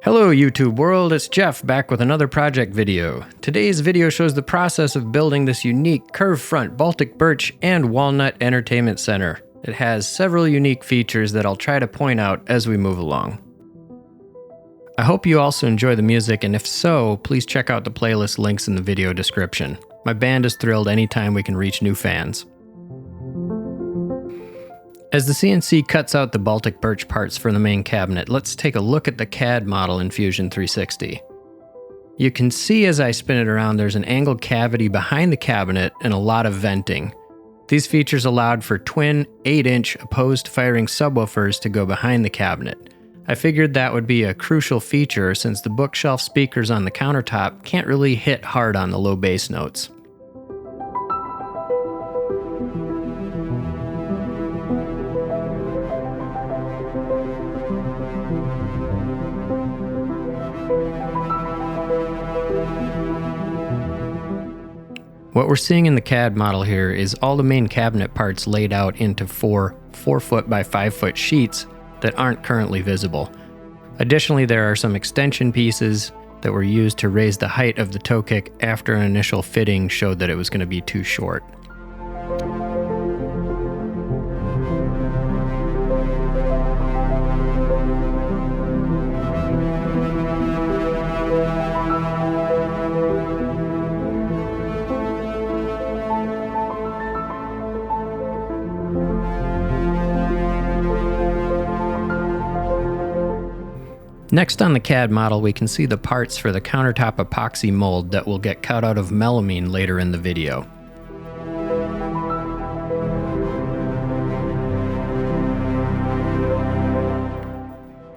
Hello YouTube world, it's Jeff back with another project video. Today's video shows the process of building this unique curved front Baltic Birch and Walnut entertainment center. It has several unique features that I'll try to point out as we move along. I hope you also enjoy the music, and if so, please check out the playlist links in the video description. My band is thrilled anytime we can reach new fans. As the CNC cuts out the Baltic Birch parts for the main cabinet, let's take a look at the CAD model in Fusion 360. You can see as I spin it around there's an angled cavity behind the cabinet and a lot of venting. These features allowed for twin 8-inch opposed firing subwoofers to go behind the cabinet. I figured that would be a crucial feature since the bookshelf speakers on the countertop can't really hit hard on the low bass notes. What we're seeing in the CAD model here is all the main cabinet parts laid out into four 4-foot by 5-foot sheets that aren't currently visible. Additionally, there are some extension pieces that were used to raise the height of the toe kick after an initial fitting showed that it was going to be too short. Next on the CAD model, we can see the parts for the countertop epoxy mold that will get cut out of melamine later in the video.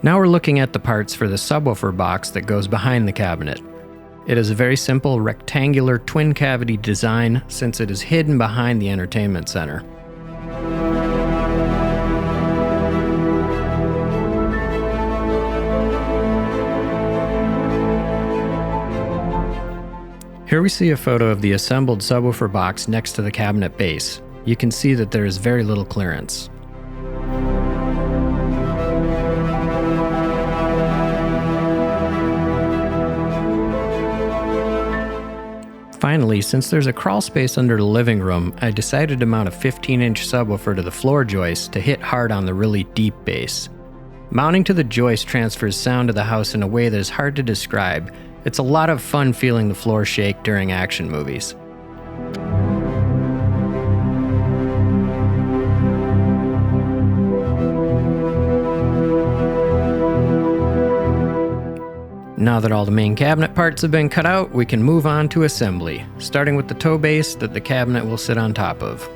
Now we're looking at the parts for the subwoofer box that goes behind the cabinet. It is a very simple rectangular twin cavity design since it is hidden behind the entertainment center. Here we see a photo of the assembled subwoofer box next to the cabinet base. You can see that there is very little clearance. Finally, since there's a crawl space under the living room, I decided to mount a 15-inch subwoofer to the floor joist to hit hard on the really deep bass. Mounting to the joist transfers sound to the house in a way that is hard to describe. It's a lot of fun feeling the floor shake during action movies. Now that all the main cabinet parts have been cut out, we can move on to assembly, starting with the toe base that the cabinet will sit on top of.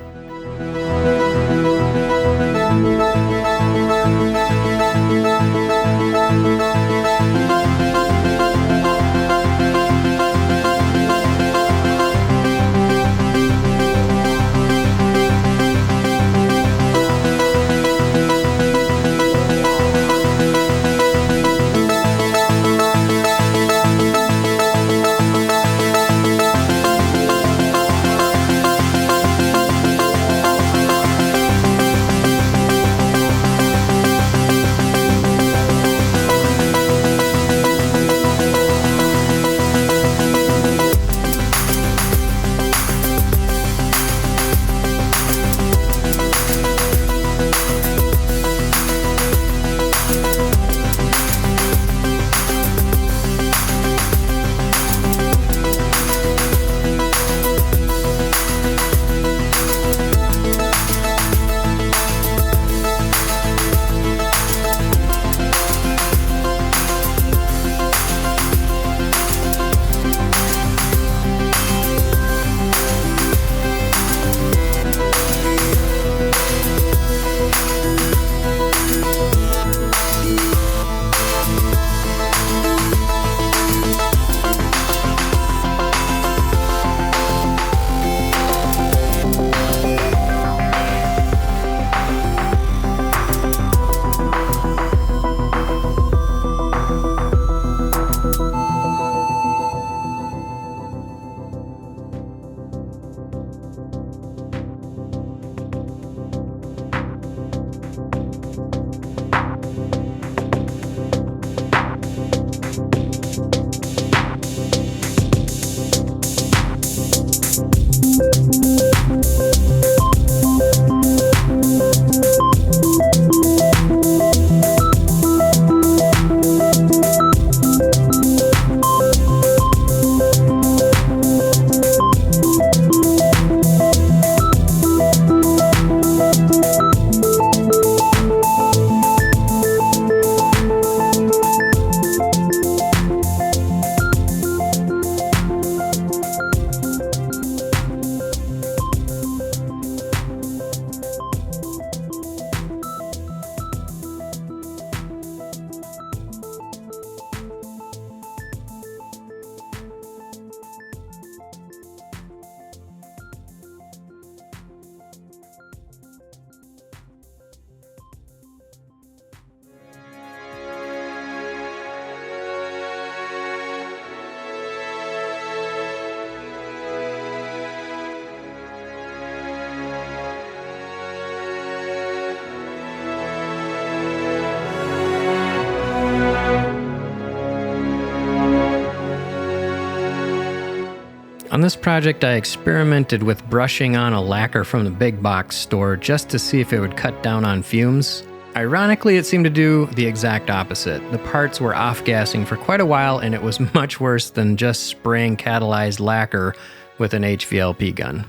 On this project, I experimented with brushing on a lacquer from the big box store just to see if it would cut down on fumes. Ironically, it seemed to do the exact opposite. The parts were off-gassing for quite a while, and it was much worse than just spraying catalyzed lacquer with an HVLP gun.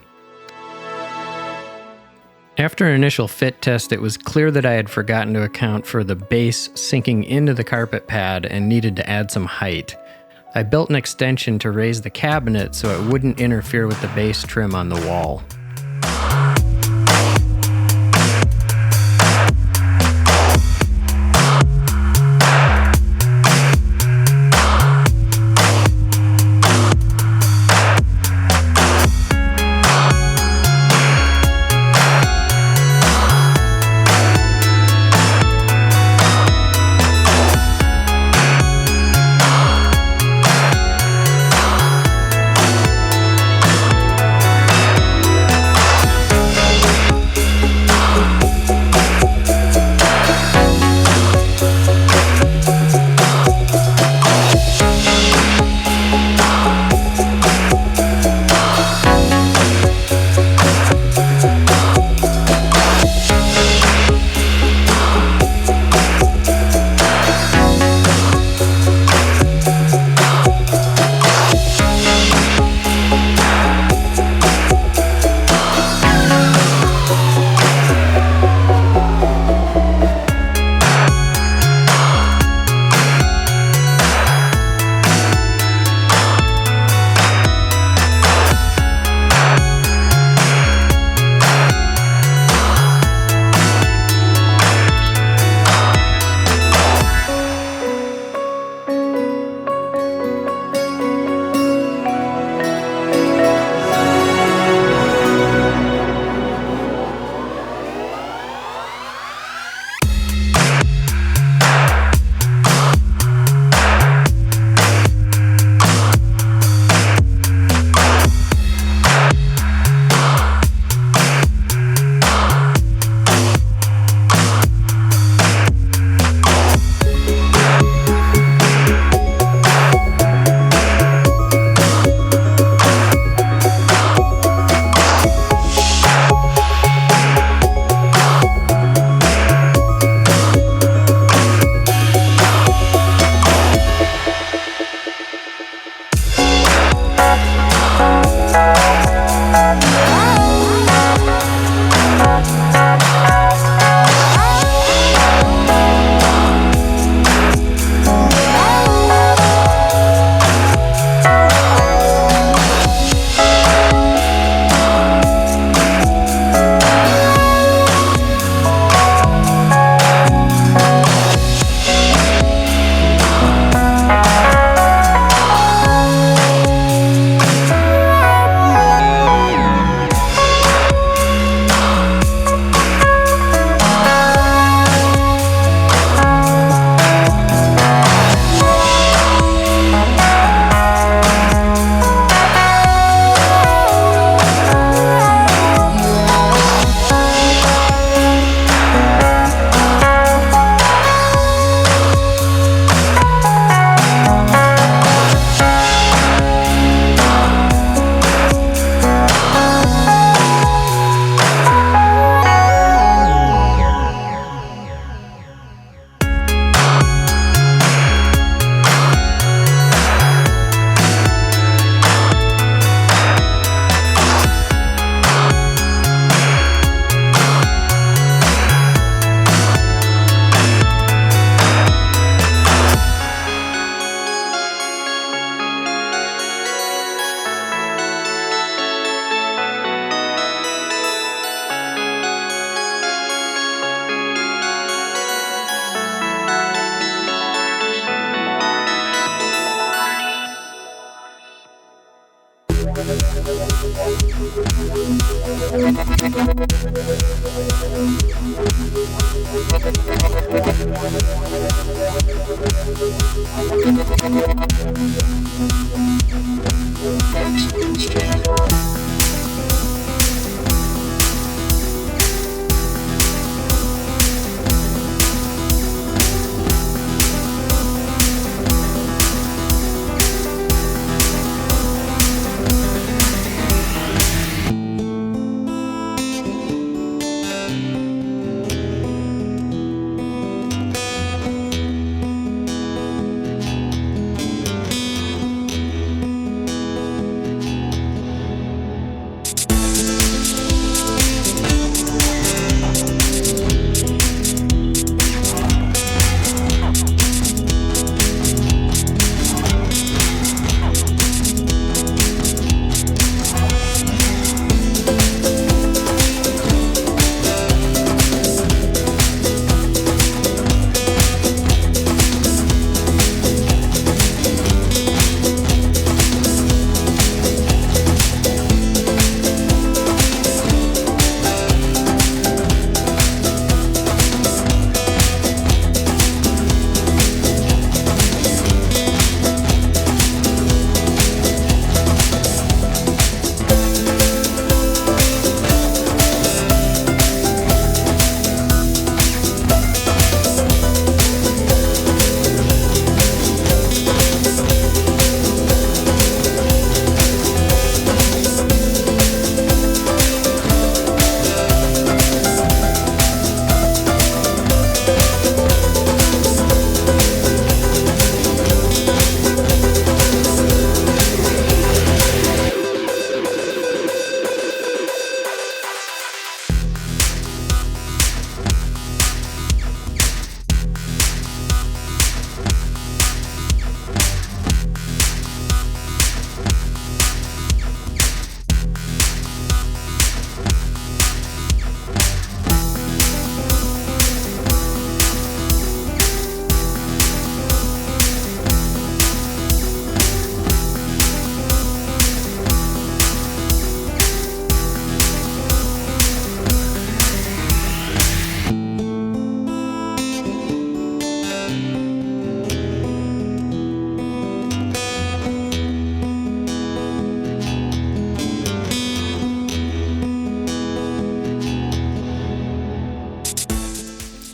After an initial fit test, it was clear that I had forgotten to account for the base sinking into the carpet pad and needed to add some height. I built an extension to raise the cabinet so it wouldn't interfere with the base trim on the wall.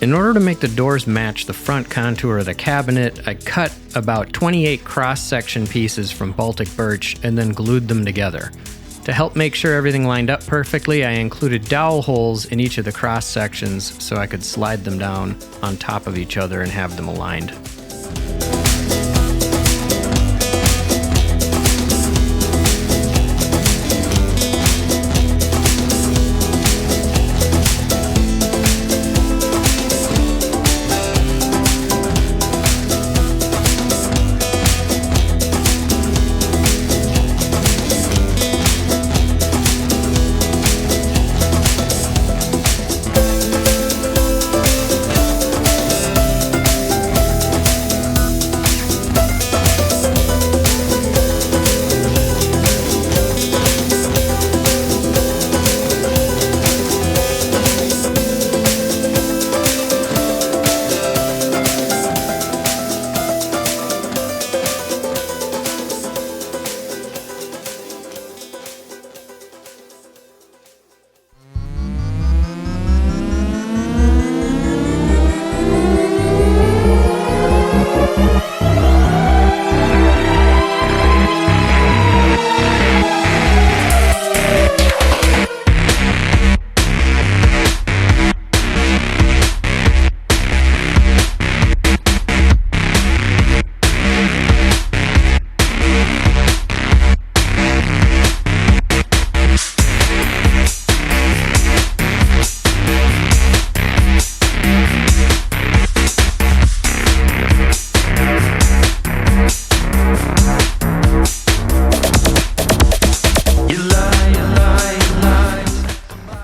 In order to make the doors match the front contour of the cabinet, I cut about 28 cross-section pieces from Baltic Birch and then glued them together. To help make sure everything lined up perfectly, I included dowel holes in each of the cross-sections so I could slide them down on top of each other and have them aligned.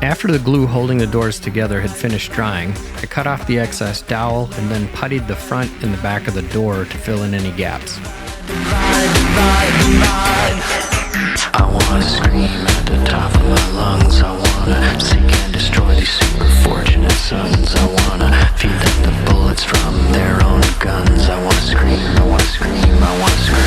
After the glue holding the doors together had finished drying, I cut off the excess dowel and then puttied the front and the back of the door to fill in any gaps. I wanna scream at the top of my lungs. I wanna seek and destroy these super fortunate sons. I wanna feed them the bullets from their own guns. I wanna scream, I wanna scream, I wanna scream.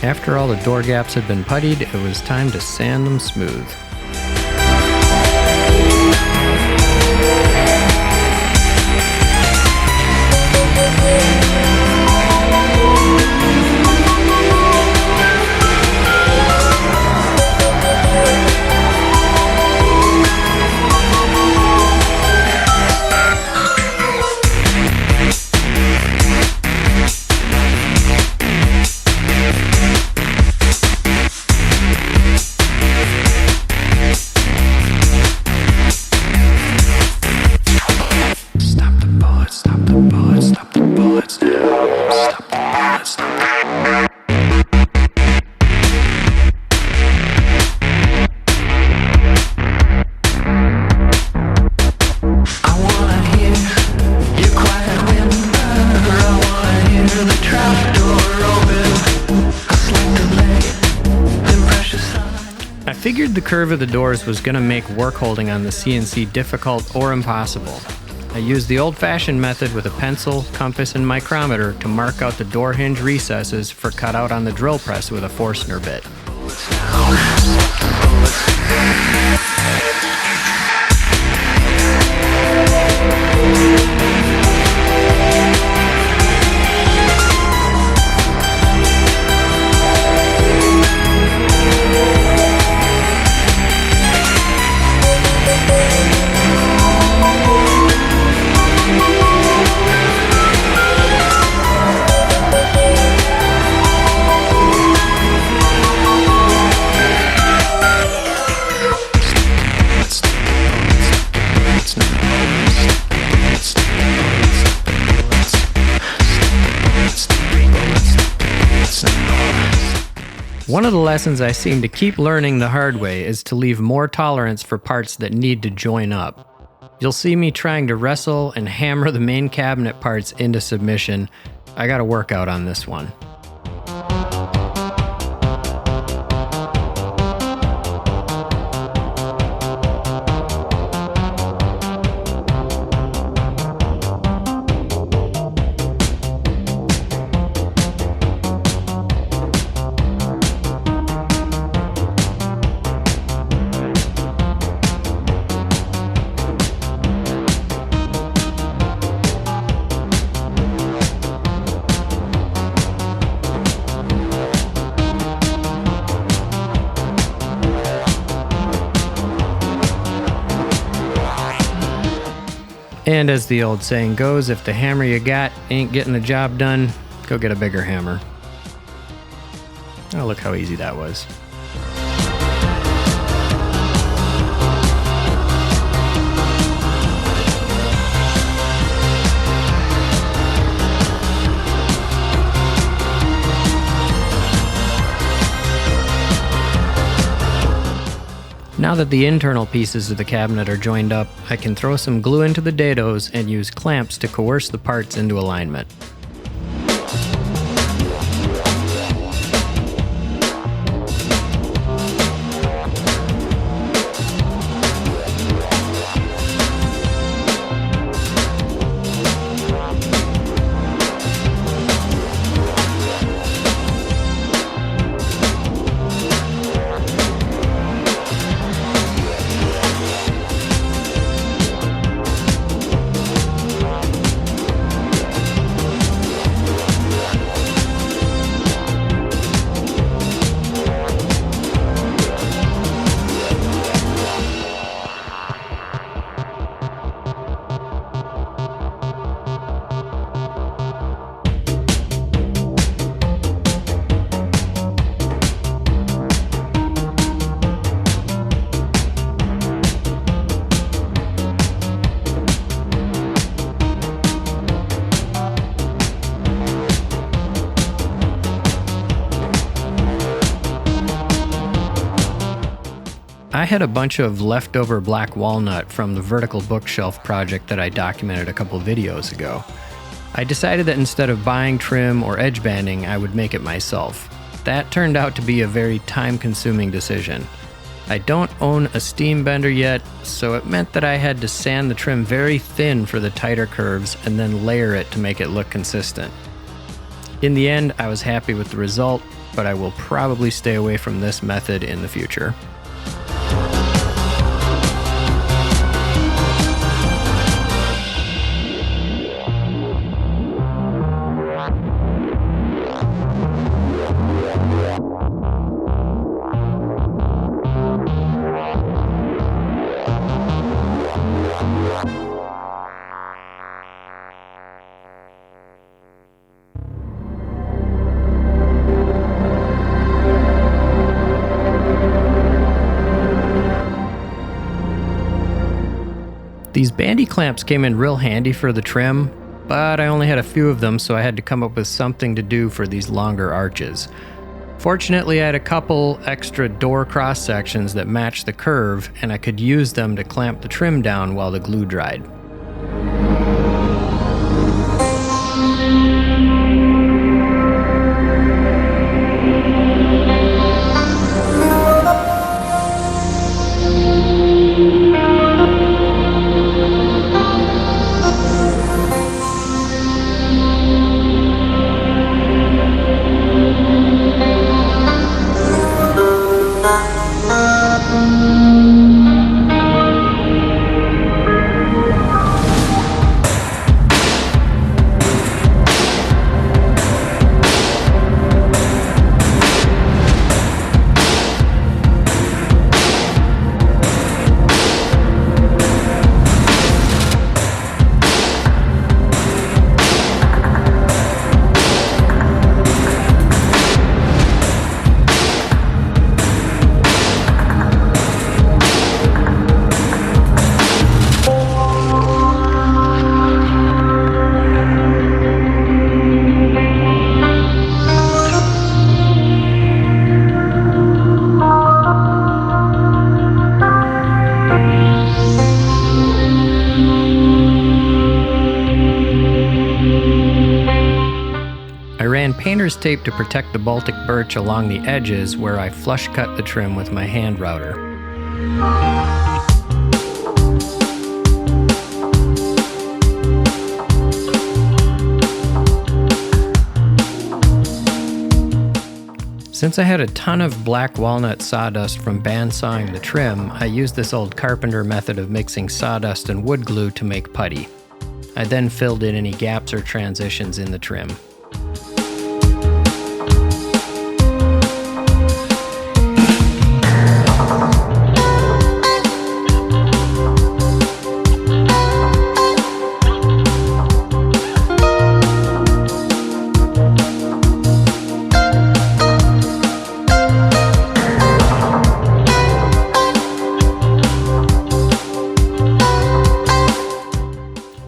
After all the door gaps had been puttied, it was time to sand them smooth. I figured the curve of the doors was going to make work holding on the CNC difficult or impossible. I used the old-fashioned method with a pencil, compass, and micrometer to mark out the door hinge recesses for cutout on the drill press with a Forstner bit. One of the lessons I seem to keep learning the hard way is to leave more tolerance for parts that need to join up. You'll see me trying to wrestle and hammer the main cabinet parts into submission. I gotta work out on this one. And as the old saying goes, if the hammer you got ain't getting the job done, go get a bigger hammer. Oh, look how easy that was. Now that the internal pieces of the cabinet are joined up, I can throw some glue into the dados and use clamps to coerce the parts into alignment. I had a bunch of leftover black walnut from the vertical bookshelf project that I documented a couple videos ago. I decided that instead of buying trim or edge banding, I would make it myself. That turned out to be a very time-consuming decision. I don't own a steam bender yet, so it meant that I had to sand the trim very thin for the tighter curves and then layer it to make it look consistent. In the end, I was happy with the result, but I will probably stay away from this method in the future. These bandy clamps came in real handy for the trim, but I only had a few of them, so I had to come up with something to do for these longer arches. Fortunately, I had a couple extra door cross sections that matched the curve, and I could use them to clamp the trim down while the glue dried. I ran painter's tape to protect the Baltic birch along the edges where I flush cut the trim with my hand router. Since I had a ton of black walnut sawdust from bandsawing the trim, I used this old carpenter method of mixing sawdust and wood glue to make putty. I then filled in any gaps or transitions in the trim.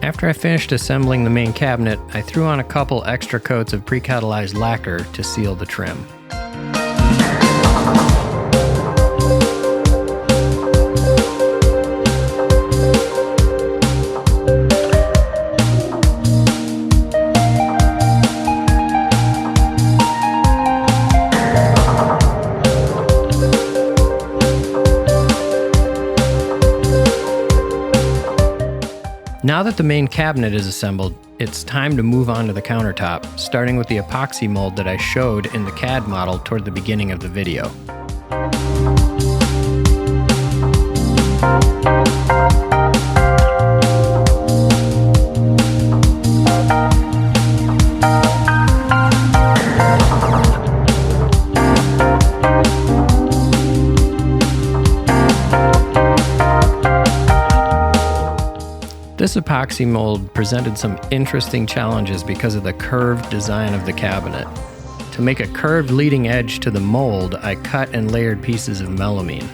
After I finished assembling the main cabinet, I threw on a couple extra coats of pre-catalyzed lacquer to seal the trim. Now that the main cabinet is assembled, it's time to move on to the countertop, starting with the epoxy mold that I showed in the CAD model toward the beginning of the video. This epoxy mold presented some interesting challenges because of the curved design of the cabinet. To make a curved leading edge to the mold, I cut and layered pieces of melamine.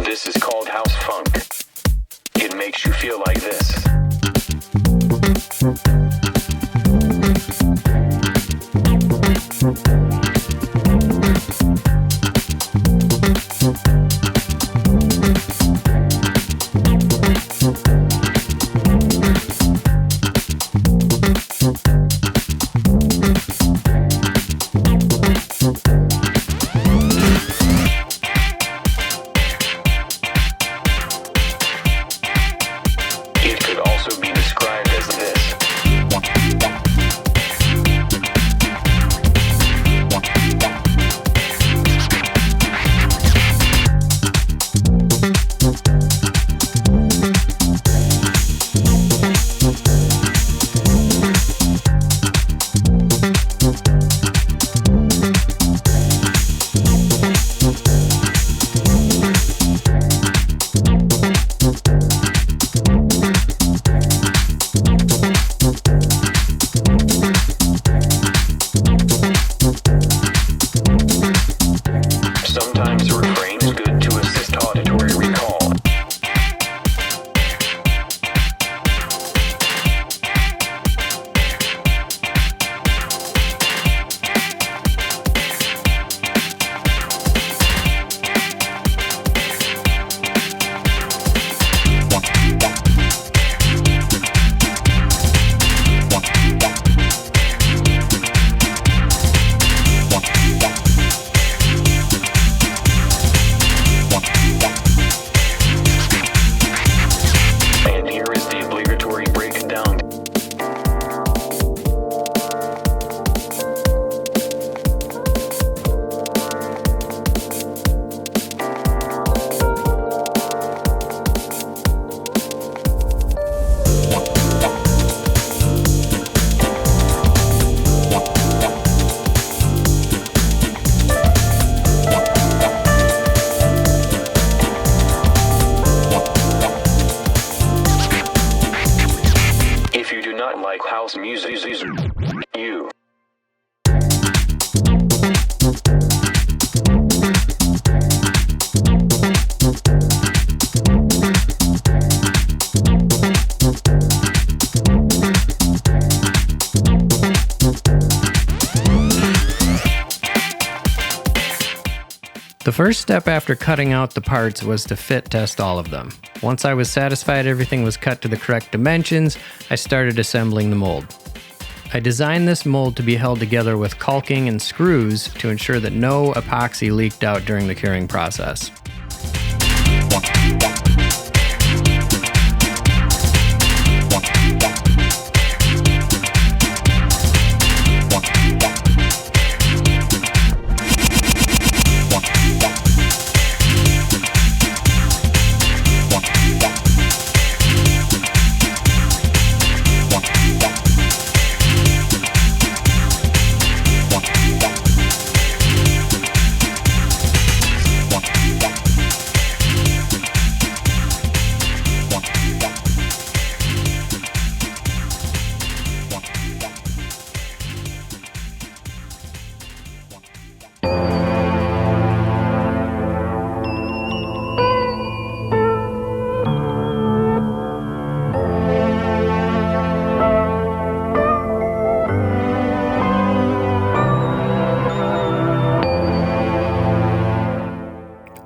This is called house funk. It makes you feel like this. It could also be described as this. house music you. The first step after cutting out the parts was to fit test all of them. Once I was satisfied everything was cut to the correct dimensions, I started assembling the mold. I designed this mold to be held together with caulking and screws to ensure that no epoxy leaked out during the curing process.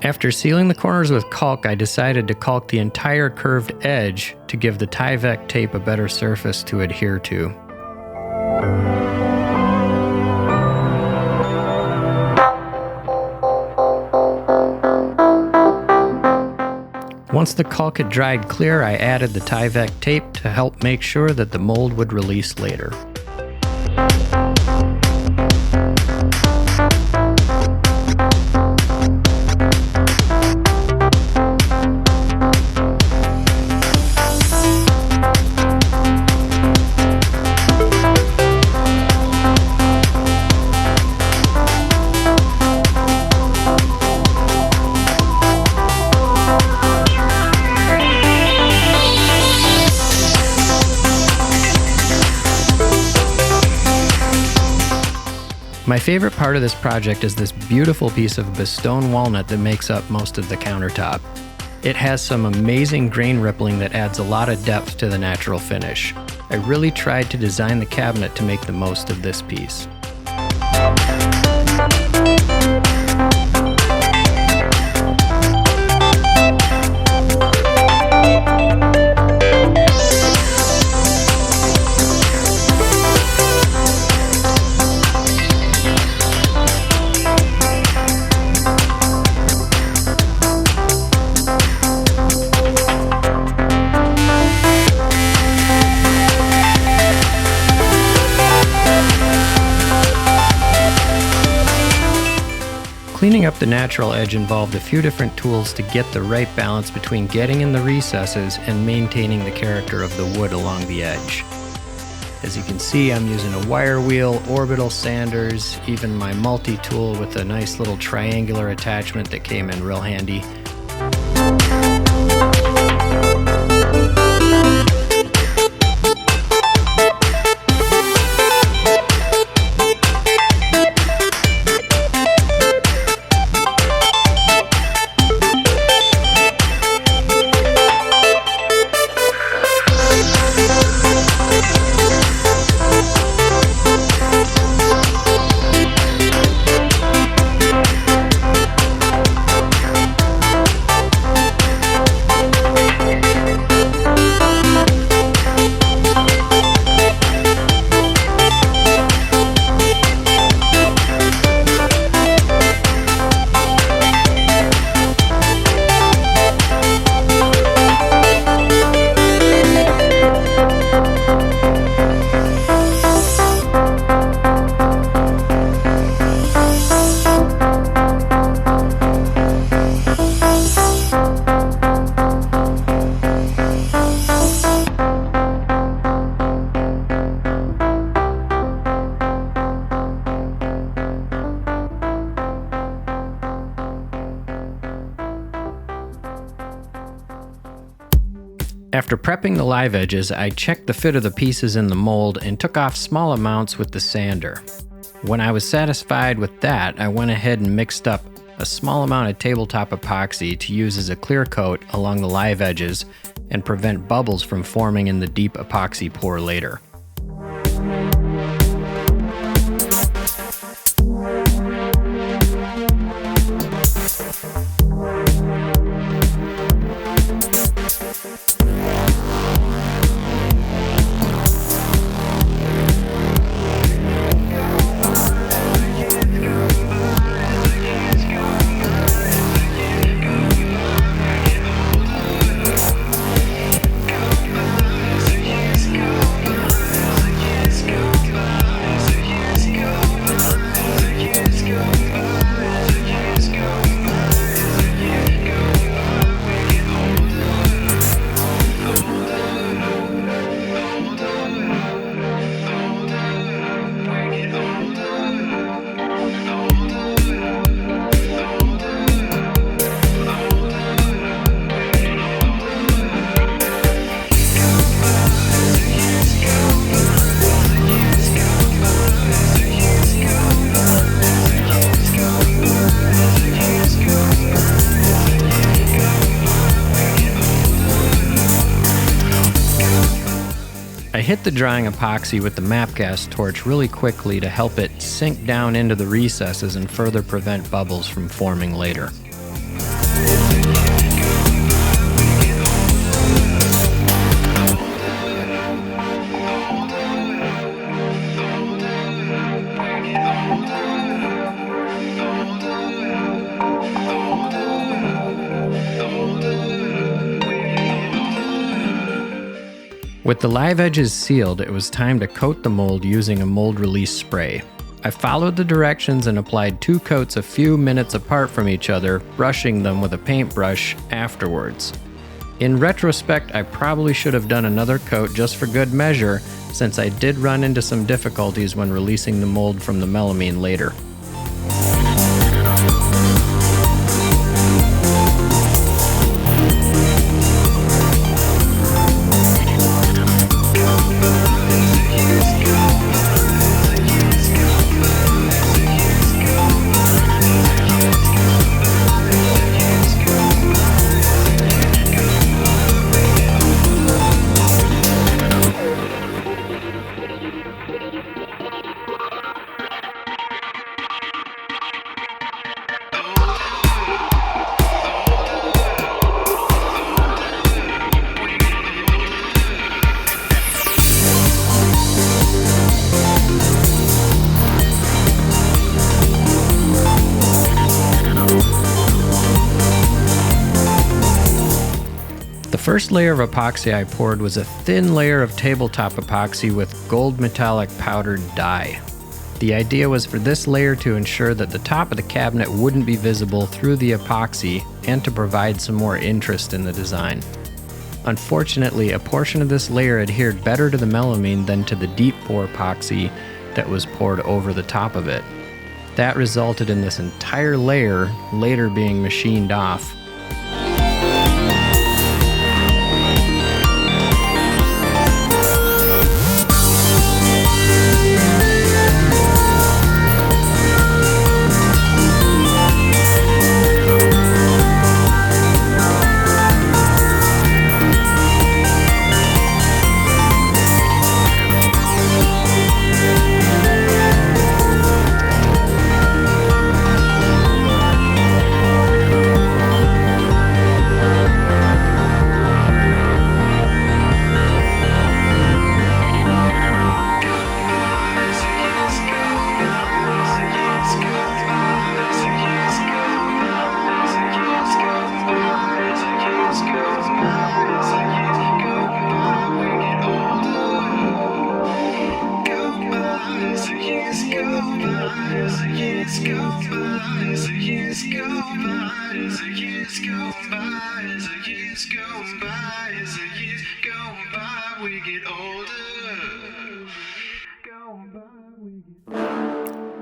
After sealing the corners with caulk, I decided to caulk the entire curved edge to give the Tyvek tape a better surface to adhere to. Once the caulk had dried clear, I added the Tyvek tape to help make sure that the mold would release later. My favorite part of this project is this beautiful piece of Bastogne Walnut that makes up most of the countertop. It has some amazing grain rippling that adds a lot of depth to the natural finish. I really tried to design the cabinet to make the most of this piece. Cleaning up the natural edge involved a few different tools to get the right balance between getting in the recesses and maintaining the character of the wood along the edge. As you can see, I'm using a wire wheel, orbital sanders, even my multi-tool with a nice little triangular attachment that came in real handy. After prepping the live edges, I checked the fit of the pieces in the mold and took off small amounts with the sander. When I was satisfied with that, I went ahead and mixed up a small amount of tabletop epoxy to use as a clear coat along the live edges and prevent bubbles from forming in the deep epoxy pour later. I hit the drying epoxy with the MAP gas torch really quickly to help it sink down into the recesses and further prevent bubbles from forming later. With the live edges sealed, it was time to coat the mold using a mold release spray. I followed the directions and applied 2 coats a few minutes apart from each other, brushing them with a paintbrush afterwards. In retrospect, I probably should have done another coat just for good measure, since I did run into some difficulties when releasing the mold from the melamine later. The first layer of epoxy I poured was a thin layer of tabletop epoxy with gold metallic powdered dye. The idea was for this layer to ensure that the top of the cabinet wouldn't be visible through the epoxy and to provide some more interest in the design. Unfortunately, a portion of this layer adhered better to the melamine than to the deep pour epoxy that was poured over the top of it. That resulted in this entire layer later being machined off.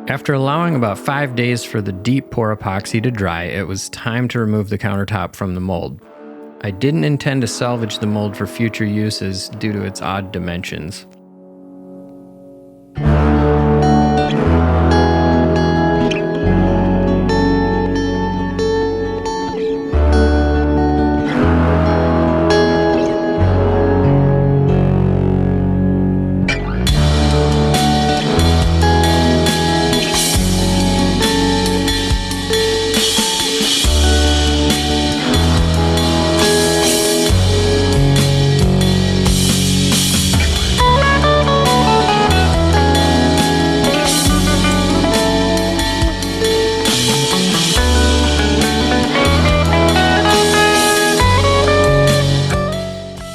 After allowing about 5 days for the deep pour epoxy to dry, it was time to remove the countertop from the mold. I didn't intend to salvage the mold for future uses due to its odd dimensions.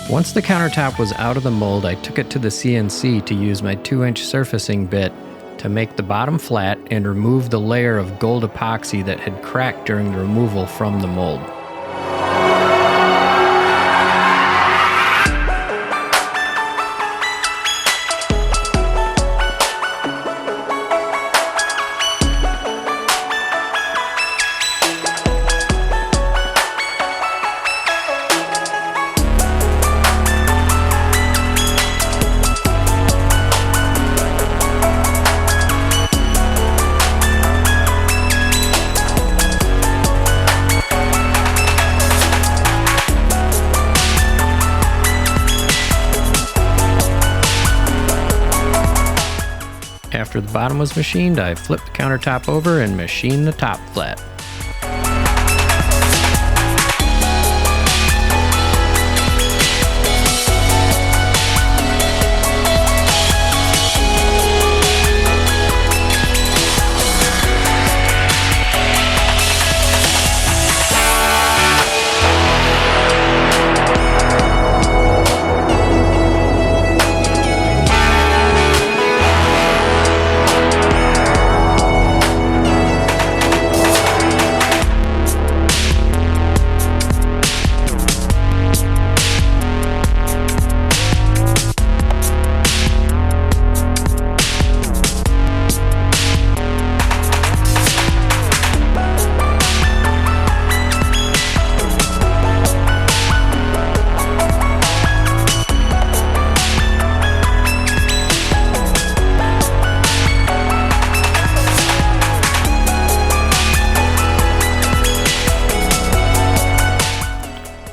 Once the countertop was out of the mold, I took it to the CNC to use my 2-inch surfacing bit to make the bottom flat and remove the layer of gold epoxy that had cracked during the removal from the mold. After the bottom was machined, I flipped the countertop over and machined the top flat.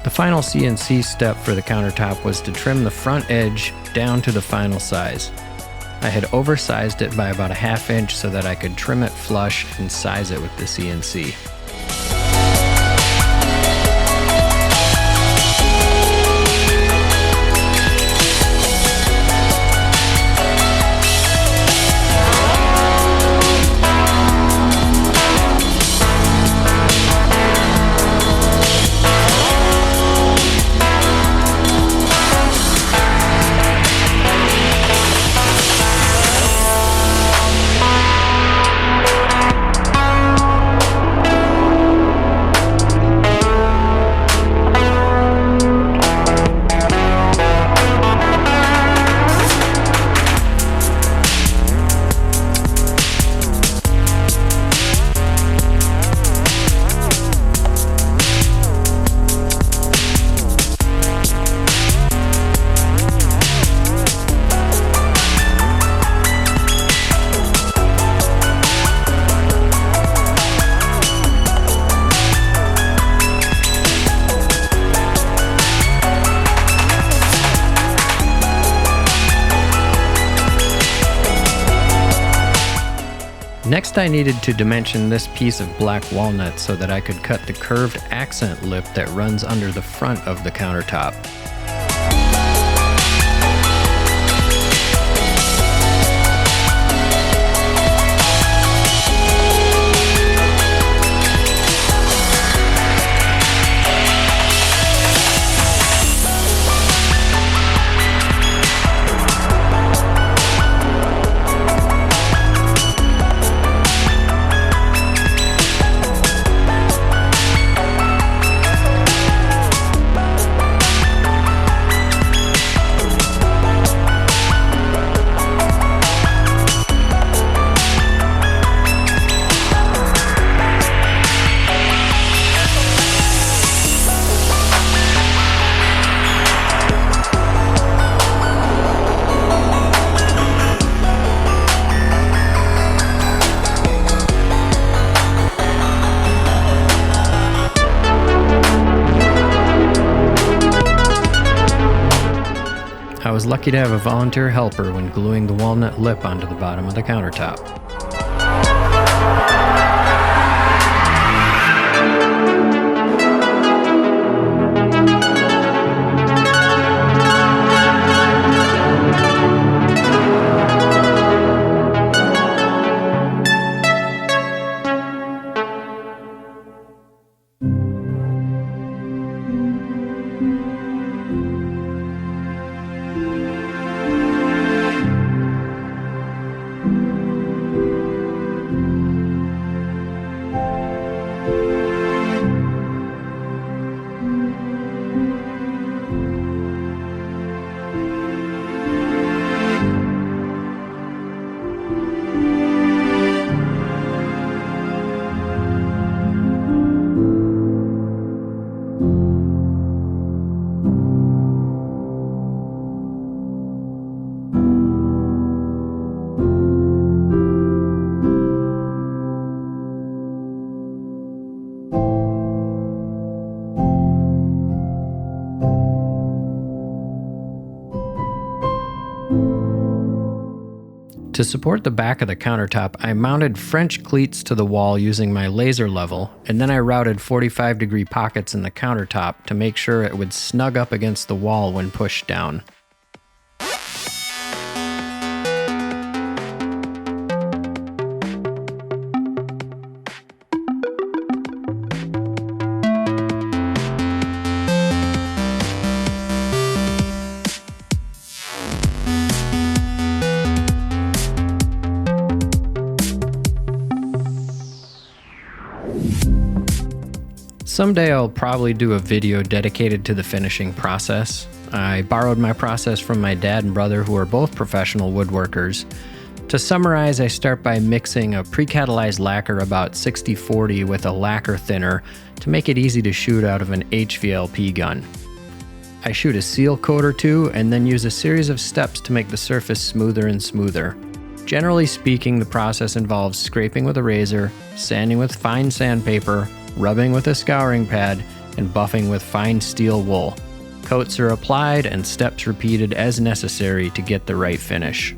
The final CNC step for the countertop was to trim the front edge down to the final size. I had oversized it by about a ½ inch so that I could trim it flush and size it with the CNC. Next, I needed to dimension this piece of black walnut so that I could cut the curved accent lip that runs under the front of the countertop. was lucky to have a volunteer helper when gluing the walnut lip onto the bottom of the countertop. To support the back of the countertop, I mounted French cleats to the wall using my laser level, and then I routed 45-degree pockets in the countertop to make sure it would snug up against the wall when pushed down. Someday I'll probably do a video dedicated to the finishing process. I borrowed my process from my dad and brother, who are both professional woodworkers. To summarize, I start by mixing a pre-catalyzed lacquer about 60-40 with a lacquer thinner to make it easy to shoot out of an HVLP gun. I shoot a seal coat or two and then use a series of steps to make the surface smoother and smoother. Generally speaking, the process involves scraping with a razor, sanding with fine sandpaper, rubbing with a scouring pad, and buffing with fine steel wool. Coats are applied and steps repeated as necessary to get the right finish.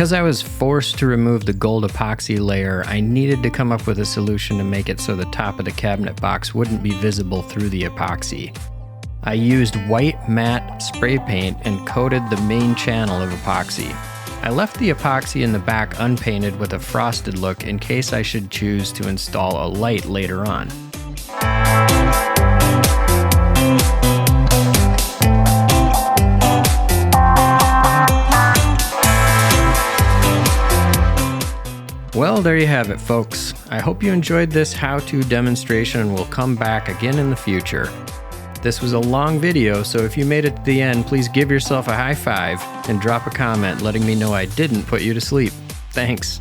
Because I was forced to remove the gold epoxy layer, I needed to come up with a solution to make it so the top of the cabinet box wouldn't be visible through the epoxy. I used white matte spray paint and coated the main channel of epoxy. I left the epoxy in the back unpainted with a frosted look in case I should choose to install a light later on. Well, there you have it, folks. I hope you enjoyed this how-to demonstration and will come back again in the future. This was a long video, so if you made it to the end, please give yourself a high five and drop a comment letting me know I didn't put you to sleep. Thanks.